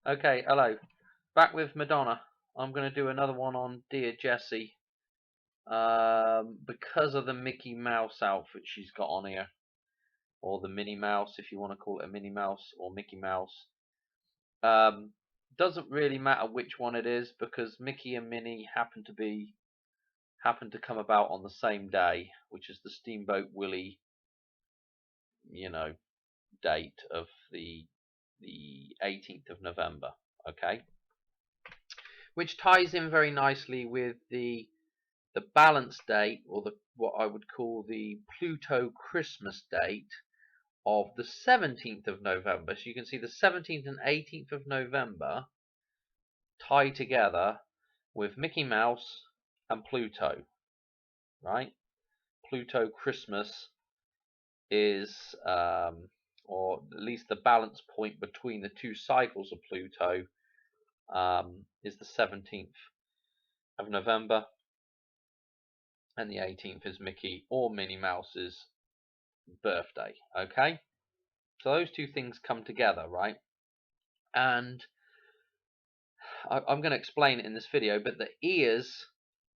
Okay, hello. Back with Madonna. I'm going to do another one on Dear Jessie. Because of the Mickey Mouse outfit she's got on here. Or the Minnie Mouse, if you want to call it a Minnie Mouse or Mickey Mouse. Doesn't really matter which one it is, because Mickey and Minnie happen to come about on the same day, which is the Steamboat Willie, date of the 18th of November. Okay, which ties in very nicely with the balance date, or what I would call the Pluto Christmas date of the 17th of November. So you can see the 17th and 18th of November tie together with Mickey Mouse and Pluto, right? Pluto Christmas is, or at least the balance point between the two cycles of Pluto, is the 17th of November, and the 18th is Mickey or Minnie Mouse's birthday. Okay, so those two things come together, right? And I'm going to explain it in this video, but the ears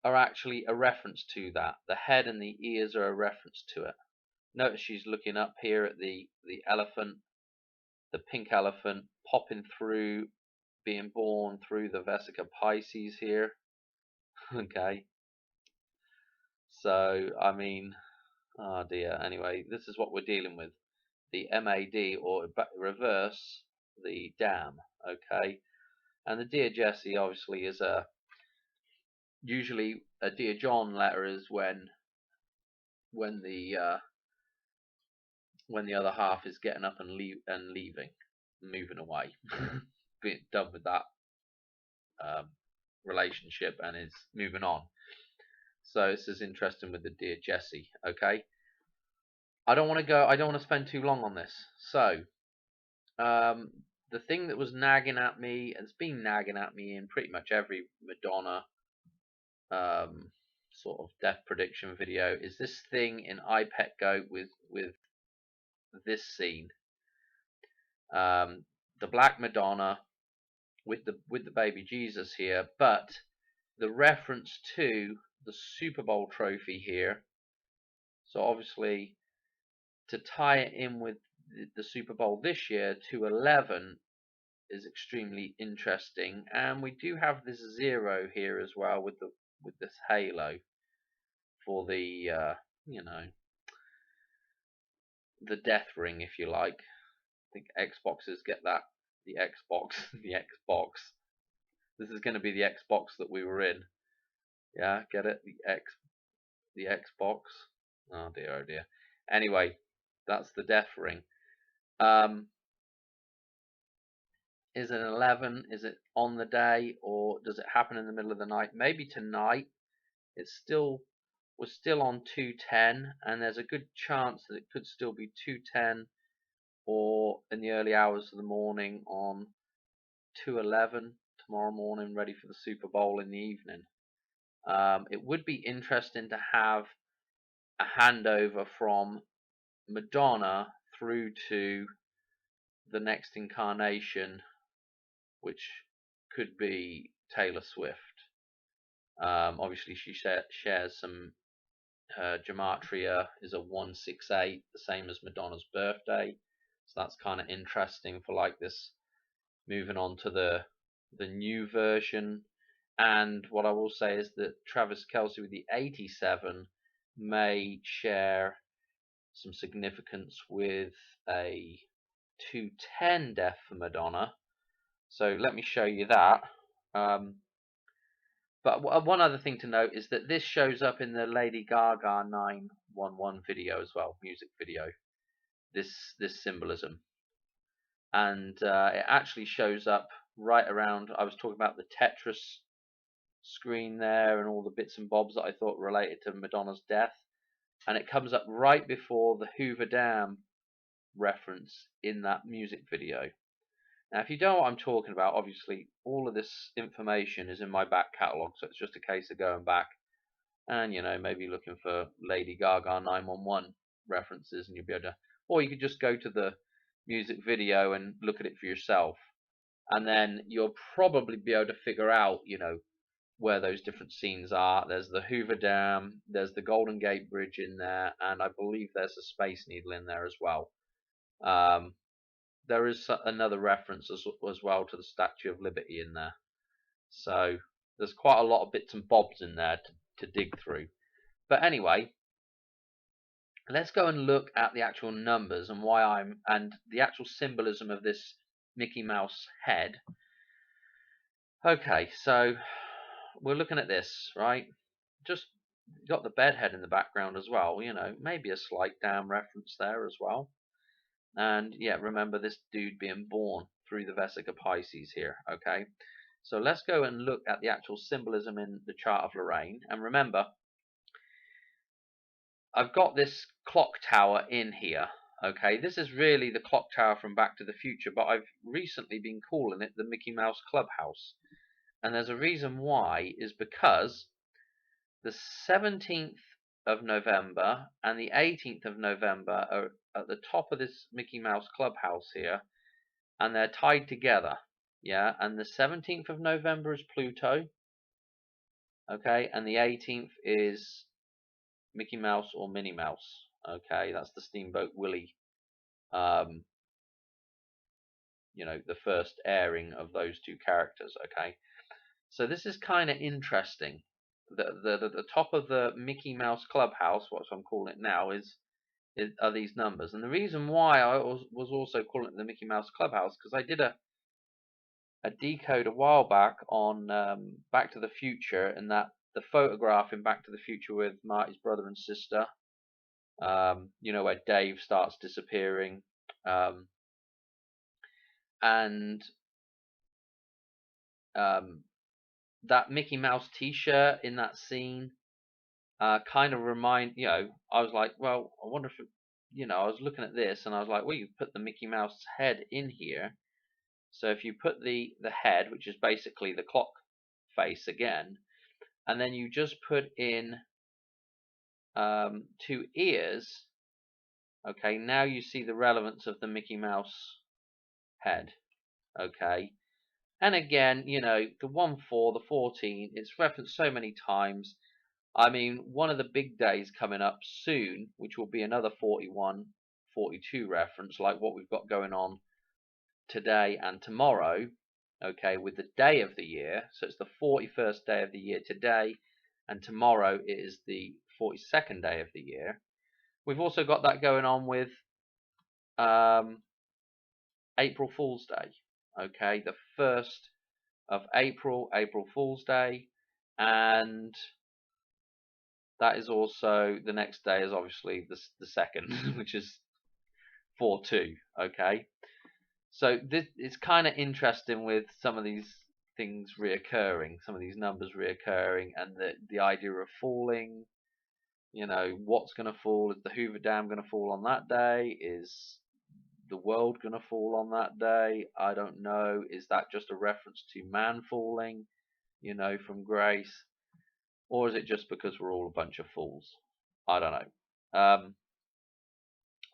are actually a reference to that. The head and the ears are a reference to it. Notice she's looking up here at the elephant, the pink elephant, popping through, being born through the Vesica Pisces here. Okay, so I mean, oh dear. Anyway, this is what we're dealing with. The MAD, or reverse the dam. Okay, and the Dear Jessie obviously is usually a Dear John letter is when the other half is getting up and leaving, moving away, being done with that relationship and is moving on. So this is interesting with the Dear Jessie. Okay, I don't want to spend too long on this. So the thing that was nagging at me, and it's been nagging at me in pretty much every Madonna sort of death prediction video, is this thing in iPet Goat with this scene. The Black Madonna with the baby Jesus here, but the reference to the Super Bowl trophy here. So obviously, to tie it in with the Super Bowl this year to 11 is extremely interesting, and we do have this 0 here as well with this halo for the the death ring, if you like. I think Xboxers get that. The Xbox, the Xbox. This is going to be the Xbox that we were in. Yeah, get it? The Xbox. Oh dear, oh dear. Anyway, that's the death ring. Is it 11? Is it on the day, or does it happen in the middle of the night? Maybe tonight. We're still on 210, and there's a good chance that it could still be 210, or in the early hours of the morning on 211 tomorrow morning, ready for the Super Bowl in the evening. It would be interesting to have a handover from Madonna through to the next incarnation, which could be Taylor Swift. Obviously, she shares some. Gematria is a 168, the same as Madonna's birthday. So that's kind of interesting for like this, moving on to the new version. And what I will say is that Travis Kelce with the 87 may share some significance with a 210 death for Madonna. So let me show you that. But one other thing to note is that this shows up in the Lady Gaga 911 video as well, music video. This symbolism, and it actually shows up right around. I was talking about the Tetris screen there and all the bits and bobs that I thought related to Madonna's death, and it comes up right before the Hoover Dam reference in that music video. Now, if you don't know what I'm talking about, obviously all of this information is in my back catalogue, so it's just a case of going back and maybe looking for Lady Gaga 911 references, and you'll be able to, or you could just go to the music video and look at it for yourself. and then you'll probably be able to figure out, you know, where those different scenes are. There's the Hoover Dam, there's the Golden Gate Bridge in there, and I believe there's a Space Needle in there as well. There is another reference as well to the Statue of Liberty in there. So there's quite a lot of bits and bobs in there to dig through. But anyway, let's go and look at the actual numbers and and the actual symbolism of this Mickey Mouse head. Okay, so we're looking at this, right? Just got the bed head in the background as well, you know, maybe a slight damn reference there as well. And yeah, remember this dude being born through the Vesica Pisces here, okay? So let's go and look at the actual symbolism in the chart of Lorraine. And remember, I've got this clock tower in here, okay? This is really the clock tower from Back to the Future, but I've recently been calling it the Mickey Mouse Clubhouse. And there's a reason why, is because the 17th of November and the 18th of November are at the top of this Mickey Mouse Clubhouse here, and they're tied together. Yeah, and the 17th of November is Pluto, okay, and the 18th is Mickey Mouse or Minnie Mouse, okay, that's the Steamboat Willie, you know, the first airing of those two characters, okay. So this is kind of interesting. The top of the Mickey Mouse Clubhouse, what I'm calling it now, are these numbers. And the reason why I was also calling it the Mickey Mouse Clubhouse, because I did a decode a while back on Back to the Future, and that the photograph in Back to the Future with Marty's brother and sister, you know, where Dave starts disappearing, and that Mickey Mouse t-shirt in that scene kind of you know, I was like, well, I wonder if, you know, I was looking at this and I was like, well, you put the Mickey Mouse head in here. So if you put the head, which is basically the clock face again, and then you just put in two ears, okay, now you see the relevance of the Mickey Mouse head, okay. And again, you know, the 1/4, the 14, it's referenced so many times. I mean, one of the big days coming up soon, which will be another 41, 42 reference, like what we've got going on today and tomorrow, okay, with the day of the year. So it's the 41st day of the year today, and tomorrow it is the 42nd day of the year. We've also got that going on with April Fool's Day, okay, the 1st of April, April Fool's Day, and that is also, the next day is obviously the 2nd, which is 4/2, okay. So this is kind of interesting with some of these things reoccurring, some of these numbers reoccurring, and the idea of falling. You know, what's going to fall? Is the Hoover Dam going to fall on that day? Is the world going to fall on that day? I don't know. Is that just a reference to man falling, you know, from grace? Or is it just because we're all a bunch of fools? I don't know.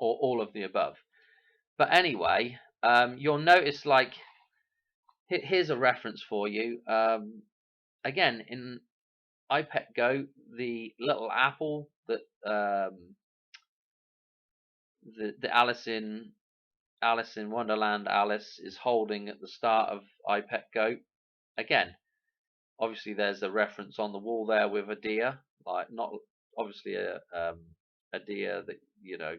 Or all of the above. But anyway, you'll notice, like, here's a reference for you. Again, in iPet Go, the little apple that the Alice in Wonderland Alice is holding at the start of iPet Go. Again, obviously there's a reference on the wall there with a deer, like not obviously a deer that, you know,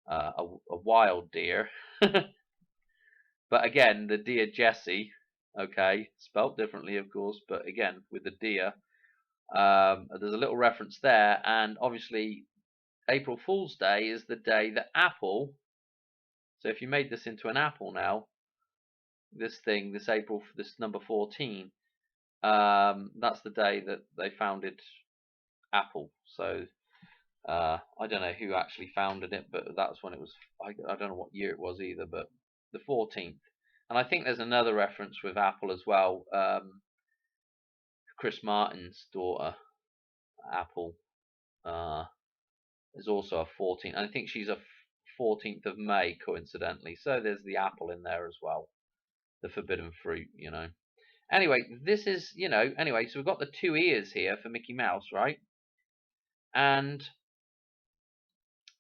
a wild deer, but again the deer Jessie, okay, spelt differently of course, but again with the deer, there's a little reference there, and obviously April Fool's Day is the day that Apple. So if you made this into an apple now, this number 14, that's the day that they founded Apple. So I don't know who actually founded it, but that's when it was. I don't know what year it was either, but the 14th. And I think there's another reference with Apple as well. Chris Martin's daughter, Apple, is also a 14th. I think she's a 14th of May, coincidentally. So there's the apple in there as well. the forbidden fruit, you know. Anyway, this is, you know, anyway, so we've got the two ears here for Mickey Mouse, right? And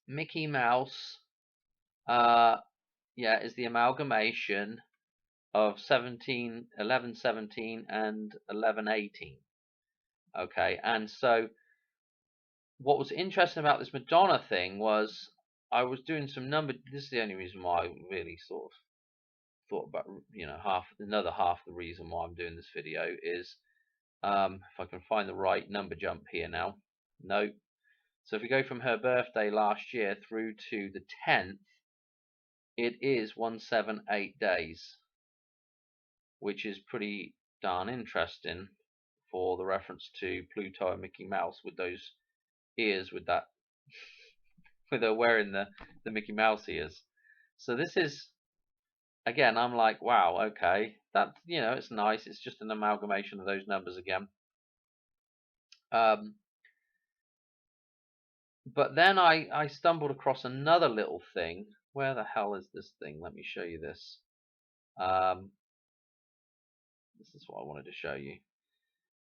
Mickey Mouse, yeah, is the amalgamation of 1117 and 1118. Okay, and so what was interesting about this Madonna thing was I was doing some number. This is the only reason why I really sort of thought about, you know, another half the reason why I'm doing this video is if I can find the right number jump here now. No. So if we go from her birthday last year through to the 10th, it is 178 days, which is pretty darn interesting for the reference to Pluto and Mickey Mouse with those ears, with that, with her wearing the Mickey Mouse ears. So this is, again, I'm like, wow, okay, that, you know, it's nice. It's just an amalgamation of those numbers again. But then I stumbled across another little thing. Where the hell is this thing? Let me show you this. This is what I wanted to show you.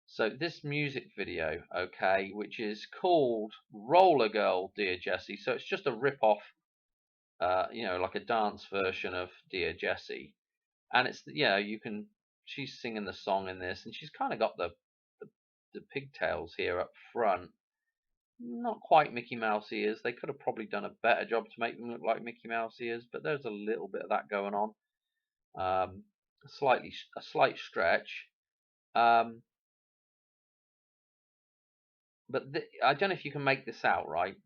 So this music video, okay, which is called Roller Girl, Dear Jessie. So it's just a rip-off, you know, like a dance version of Dear Jessie. And it's, you know, she's singing the song in this, and she's kind of got the pigtails here up front. Not quite Mickey Mouse ears. They could have probably done a better job to make them look like Mickey Mouse ears, but there's a little bit of that going on. A slight stretch. But I don't know if you can make this out, right?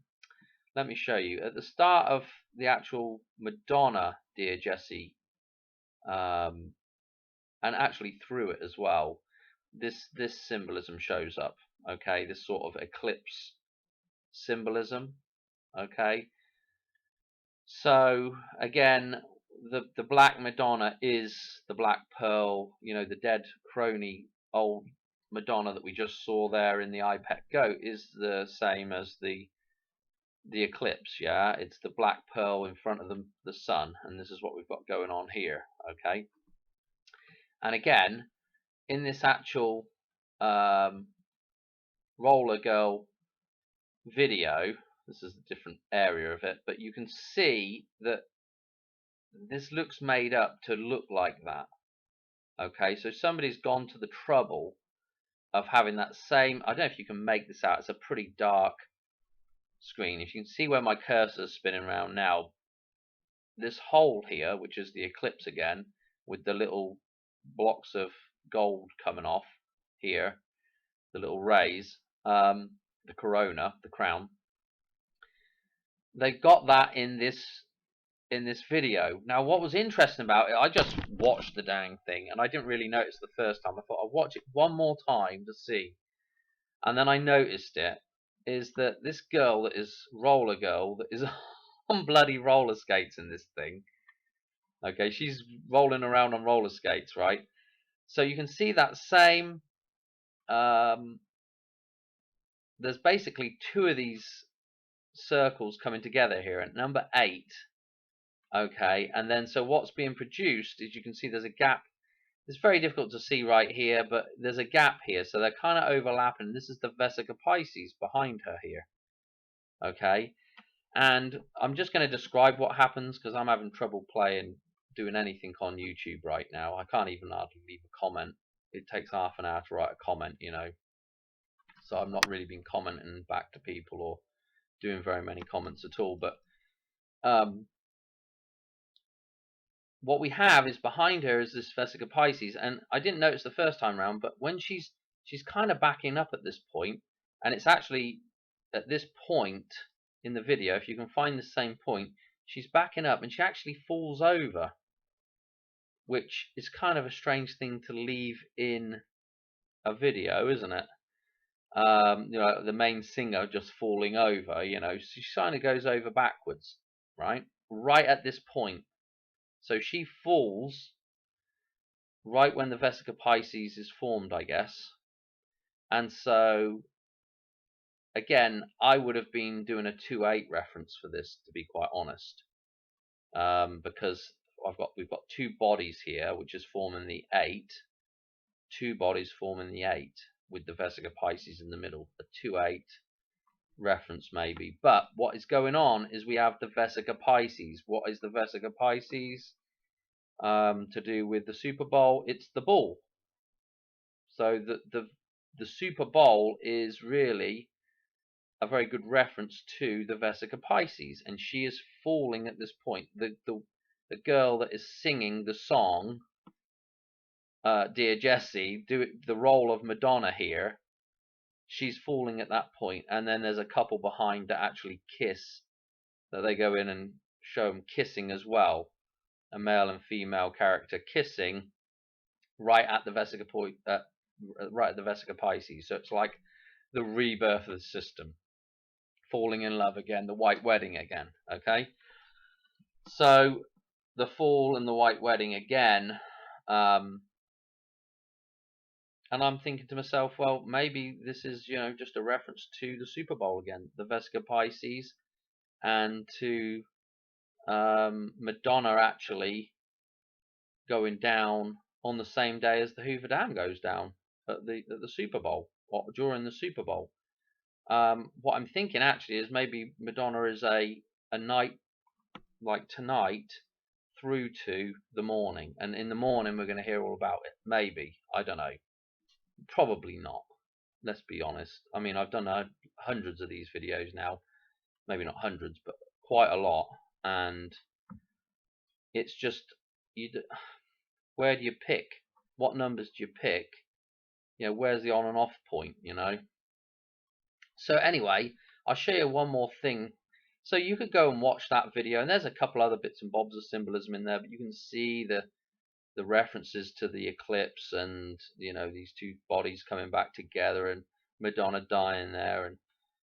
Let me show you. At the start of the actual Madonna Dear Jessie, and actually through it as well, this symbolism shows up. Okay, this sort of eclipse symbolism. Okay, so again, the black Madonna is the black pearl. You know, the dead crony old Madonna that we just saw there in the iPet Go is the same as the eclipse. Yeah, it's the black pearl in front of the sun, and this is what we've got going on here. Okay, and again, in this actual Roller Girl video, this is a different area of it, but you can see that this looks made up to look like that. Okay, so somebody's gone to the trouble of having that same, I don't know if you can make this out, it's a pretty dark screen. If you can see where my cursor is spinning around now, this hole here, which is the eclipse again, with the little blocks of gold coming off here, the little rays, the corona, the crown, they've got that in this video. Now, what was interesting about it, I just watched the dang thing, and I didn't really notice the first time. I thought I'll watch it one more time to see, and then I noticed it, is that this girl that is Roller Girl, that is on bloody roller skates in this thing. Okay, she's rolling around on roller skates, right? So you can see that same, there's basically two of these circles coming together here at number 8. Okay, and then so what's being produced is, you can see there's a gap. It's very difficult to see right here, but there's a gap here, so they're kind of overlapping. This is the Vesica Pisces behind her here. Okay, and I'm just going to describe what happens because I'm having trouble doing anything on YouTube right now. I can't even hardly leave a comment. It takes half an hour to write a comment, you know, so I've not really been commenting back to people or doing very many comments at all. But what we have is behind her is this Vesica Pisces, and I didn't notice the first time around, but when she's kind of backing up at this point, and it's actually at this point in the video, if you can find the same point, she's backing up and she actually falls over, which is kind of a strange thing to leave in a video, isn't it? You know, the main singer just falling over, you know, she kind of goes over backwards, right at this point. So she falls right when the Vesica Pisces is formed, I guess. And so, again, I would have been doing a 2-8 reference for this, to be quite honest, because we've got two bodies here, which is forming the 8. Two bodies forming the 8 with the Vesica Pisces in the middle. A 2-8 reference maybe. But what is going on is we have the Vesica Pisces. What is the Vesica Pisces? To do with the Super Bowl, it's the bull. So the Super Bowl is really a very good reference to the Vesica Pisces, and she is falling at this point. The girl that is singing the song, Dear Jessie, the role of Madonna here, she's falling at that point, and then there's a couple behind that actually kiss, that they go in and show them kissing as well, a male and female character kissing right at the Vesica Pisces. So it's like the rebirth of the system, falling in love again, the white wedding again. Okay, so the fall and the white wedding again. And I'm thinking to myself, well, maybe this is, just a reference to the Super Bowl again, the Vesica Pisces, and to Madonna actually going down on the same day as the Hoover Dam goes down at the Super Bowl, or during the Super Bowl. What I'm thinking actually is maybe Madonna is a night like tonight through to the morning, and in the morning we're going to hear all about it. Maybe, I don't know. Probably not. Let's be honest. I mean, I've done hundreds of these videos now. Maybe not hundreds, but quite a lot. And it's just, where do you pick? What numbers do you pick? Where's the on and off point, So anyway, I'll show you one more thing. So you could go and watch that video, and there's a couple other bits and bobs of symbolism in there, but you can see the references to the eclipse, and these two bodies coming back together, and Madonna dying there, and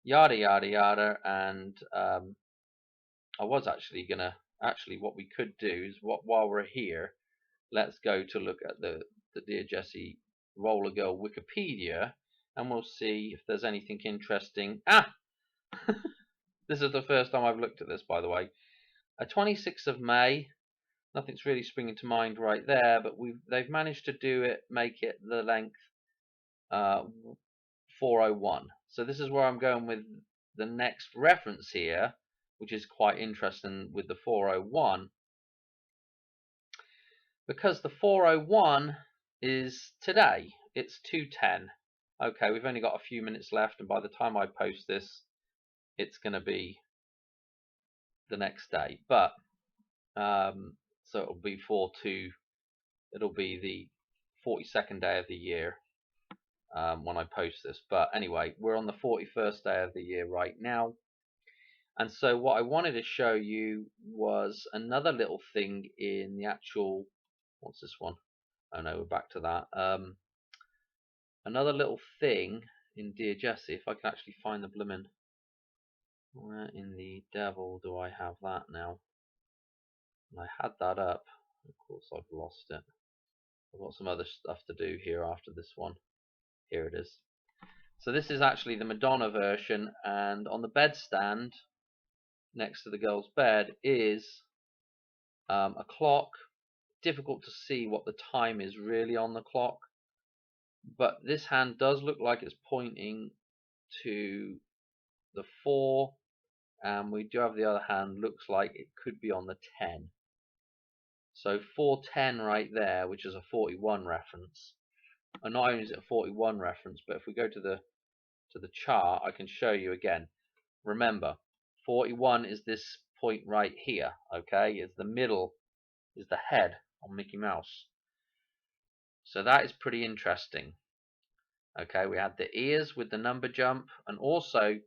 yada yada yada. And I was actually what we could do is, while we're here, let's go to look at the Dear Jessie Roller Girl Wikipedia, and we'll see if there's anything interesting. This is the first time I've looked at this, by the way. 26th of May. Nothing's really springing to mind right there, but they've managed to make it the length 401. So this is where I'm going with the next reference here, which is quite interesting with the 401, because the 401 is today. It's 2:10. Okay, we've only got a few minutes left, and by the time I post this, it's going to be the next day. But so it'll be 4/2. It'll be the 42nd day of the year when I post this. But anyway, we're on the 41st day of the year right now. And so what I wanted to show you was another little thing in the actual, what's this one? Oh no, we're back to that. Another little thing in Dear Jessie, if I can actually find the blimmin', where in the devil do I have that now? And I had that up. Of course I've lost it. I've got some other stuff to do here after this one. Here it is. So this is actually the Madonna version, and on the bedstand next to the girl's bed is a clock. Difficult to see what the time is really on the clock, but this hand does look like it's pointing to the 4, and we do have the other hand, looks like it could be on the 10. So 4:10 right there, which is a 41 reference. And not only is it a 41 reference, but if we go to the chart, I can show you again. Remember, 41 is this point right here. Okay, it's the middle, is the head on Mickey Mouse. So that is pretty interesting. Okay, we had the ears with the number jump, and also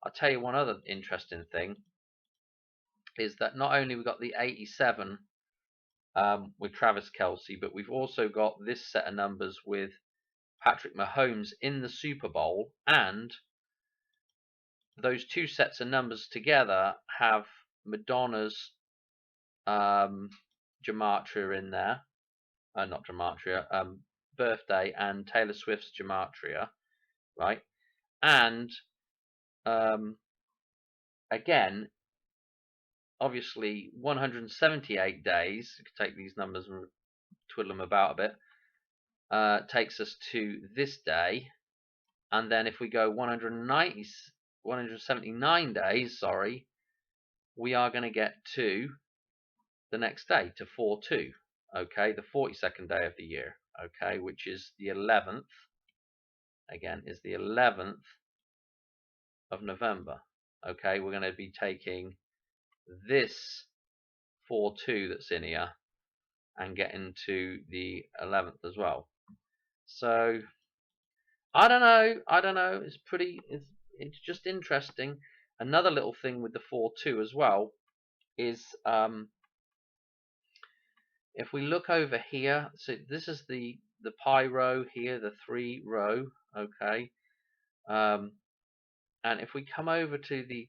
I'll tell you one other interesting thing is that not only we got the 87 with Travis Kelce, but we've also got this set of numbers with Patrick Mahomes in the Super Bowl, and those two sets of numbers together have Madonna's gematria in there, not gematria, birthday, and Taylor Swift's gematria, right? And again, obviously 178 days, you can take these numbers and twiddle them about a bit, takes us to this day. And then if we go 179 days, sorry, we are going to get to the next day, to 4/2, okay, the 42nd day of the year, okay, which is the 11th, again, is the 11th of November, okay. We're going to be taking this 4/2 that's in here and getting to the 11th as well. So I don't know, it's just interesting. Another little thing with the 4/2 as well is if we look over here, so this is the pi row here, the 3 row, okay, and if we come over to the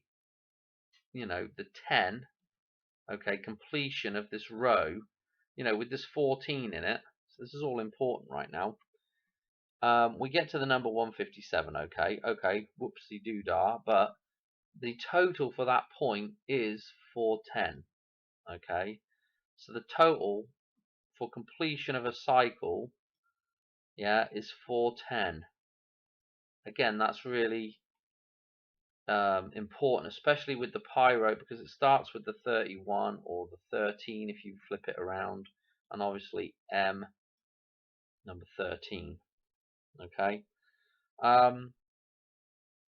the 10, okay, completion of this row, with this 14 in it, so this is all important right now. We get to the number 157, okay, whoopsie doo-dah, but the total for that point is 410, okay, so the total for completion of a cycle, yeah, is 410. Again, that's really important, especially with the pi row, because it starts with the 31 or the 13 if you flip it around, and obviously M number 13. Okay.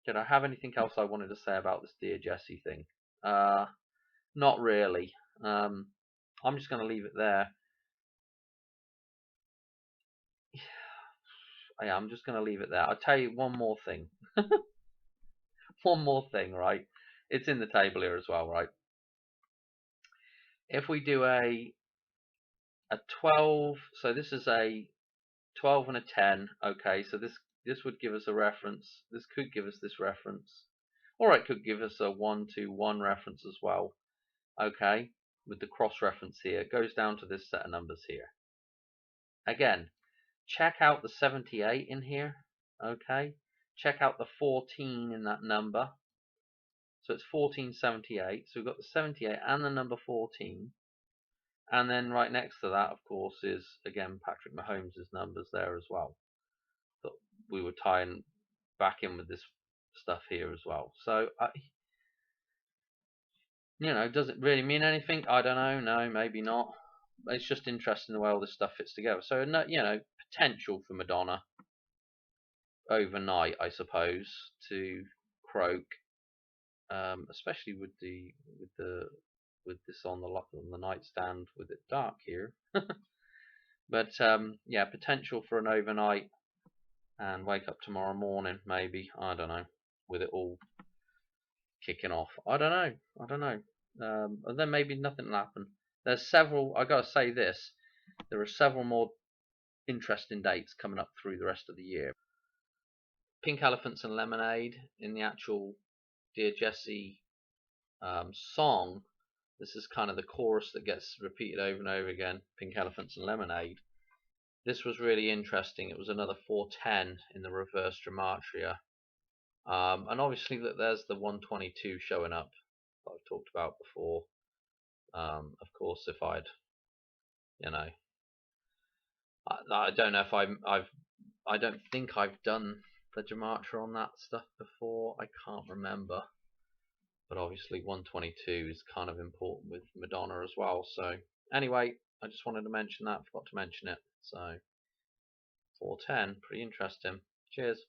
Did I have anything else I wanted to say about this Dear Jessie thing? Not really. I'm just going to leave it there. Yeah, I'm just going to leave it there. I'll tell you one more thing. One more thing, right? It's in the table here as well, right? If we do a 12, so this is a 12 and a 10, okay, so this would give us a reference. This could give us this reference, or it could give us a 1 to 1 reference as well, okay, with the cross reference here. It goes down to this set of numbers here. Again, check out the 78 in here, okay, check out the 14 in that number. So it's 1478, so we've got the 78 and the number 14. And then right next to that, of course, is, again, Patrick Mahomes' numbers there as well. That we were tying back in with this stuff here as well. So, does it really mean anything? I don't know. No, maybe not. It's just interesting the way all this stuff fits together. So, potential for Madonna overnight, I suppose, to croak, especially with this on the nightstand with it dark here. But yeah, potential for an overnight and wake up tomorrow morning, maybe. I don't know, with it all kicking off. I don't know. And then maybe nothing will happen. There's several. I gotta say this. There are several more interesting dates coming up through the rest of the year. Pink Elephants and Lemonade in the actual Dear Jessie song. This is kind of the chorus that gets repeated over and over again. Pink Elephants and Lemonade. This was really interesting. It was another 410 in the reverse gematria. And obviously there's the 122 showing up that I've talked about before. Of course, if I don't know if I don't think I've done the gematria on that stuff before. I can't remember. But obviously 122 is kind of important with Madonna as well. So anyway, I just wanted to mention that. Forgot to mention it. So 410, pretty interesting. Cheers.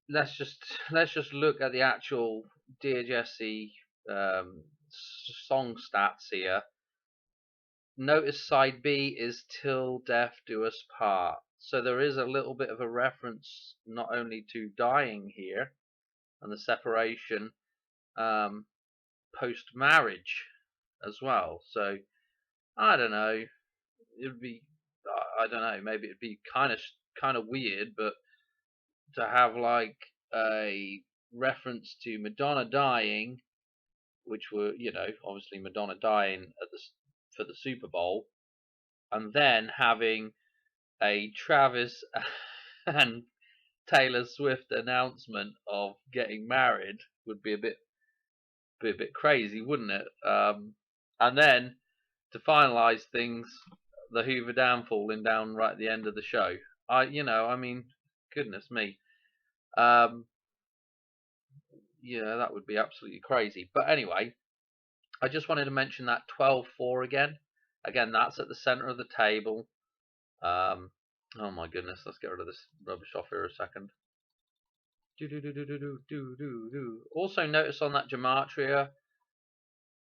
Let's just look at the actual Dear Jessie song stats here. Notice side B is Till Death Do Us Part. So there is a little bit of a reference not only to dying here and the separation post marriage as well. So I don't know. It'd be, I don't know. Maybe it'd be kind of weird, but to have like a reference to Madonna dying, which were obviously Madonna dying for the Super Bowl, and then having a Travis and Taylor Swift announcement of getting married would be a bit be a bit crazy, wouldn't it? And then to finalise things, the Hoover Dam falling down right at the end of the show. I mean, goodness me. That would be absolutely crazy. But anyway, I just wanted to mention that 12-4 again. Again, that's at the centre of the table. Oh my goodness, let's get rid of this rubbish off here a second. Also notice on that gematria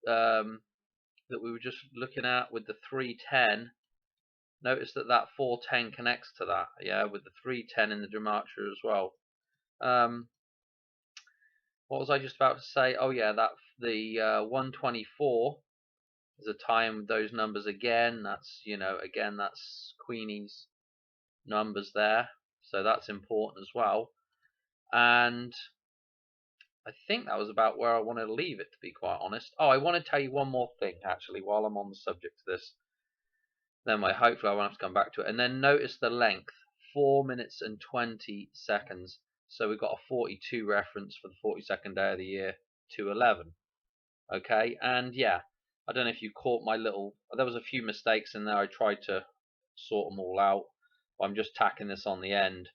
that we were just looking at with the 310, notice that 410 connects to that, with the 310 in the gematria as well. What was I just about to say? Oh yeah, that the 124 is a time with those numbers again. That's again that's Queenie's numbers there, so that's important as well. And I think that was about where I wanted to leave it, to be quite honest. Oh, I want to tell you one more thing actually while I'm on the subject of this. Then hopefully I won't have to come back to it. And then notice the length, 4 minutes and 20 seconds. So we've got a 42 reference for the 42nd day of the year to 11. Okay, and yeah, I don't know if you caught my there was a few mistakes in there. I tried to sort them all out. I'm just tacking this on the end.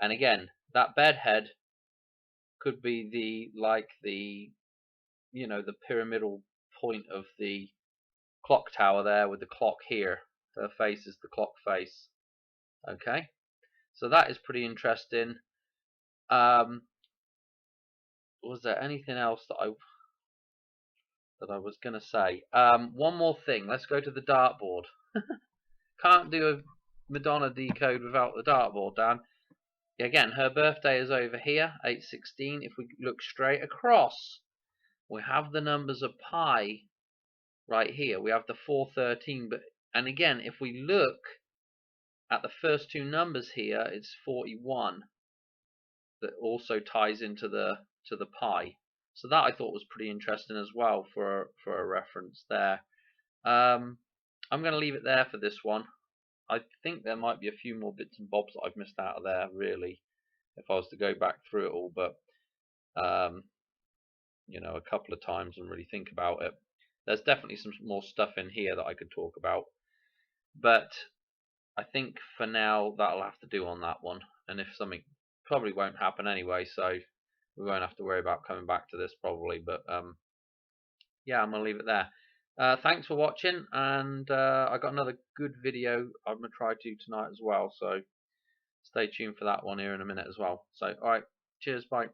And again, that bedhead could be the pyramidal point of the clock tower there with the clock here. Her face is the clock face. Okay, so that is pretty interesting. Was there anything else that I was going to say? One more thing. Let's go to the dartboard. Can't do a Madonna decode without the dartboard, Dan. Again, her birthday is over here, 8/16. If we look straight across, we have the numbers of pi right here. We have the 413, and again, if we look at the first two numbers here, it's 41 that also ties into the pi. So that I thought was pretty interesting as well for a reference there. I'm going to leave it there for this one. I think there might be a few more bits and bobs that I've missed out of there, really, if I was to go back through it all, but a couple of times and really think about it. There's definitely some more stuff in here that I could talk about, but I think for now that'll have to do on that one. And if something probably won't happen anyway, so we won't have to worry about coming back to this probably. But yeah, I'm gonna leave it there. Thanks for watching, and I got another good video I'm gonna try to tonight as well. So stay tuned for that one here in a minute as well. So alright, cheers, bye.